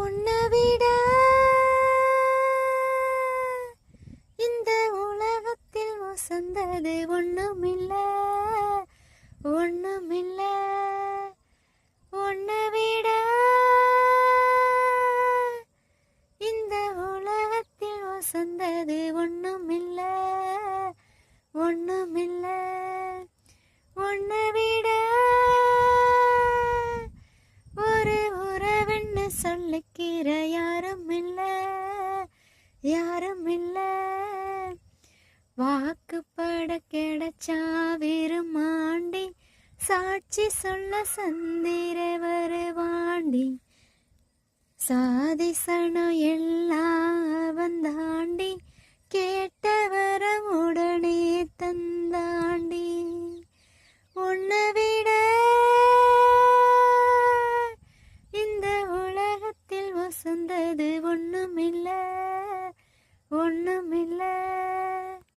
உன்னை விட இந்த உலகத்தில் வசந்தது ஒண்ணுமில்ல ஒண்ணுமில்ல. உன்னை விட இந்த உலகத்தில் வசந்தது ஒண்ணுமில்ல ஒண்ணுமில்ல. உன்னை விட ஒரு உறவென்னு சொல்லிக்கிற யாரும் இல்ல யாரும் இல்ல. வாக்குப்பட கிடைச்சா விரும்மாண்டி சாட்சி சொல்ல சந்திர வருவாண்டி. சாதிசனம் எல்லாம் வந்தாண்டி கேட்டவர உடனே தந்தாண்டி. உன்னை விட இந்த உலகத்தில் வசந்தது ஒண்ணுமில்ல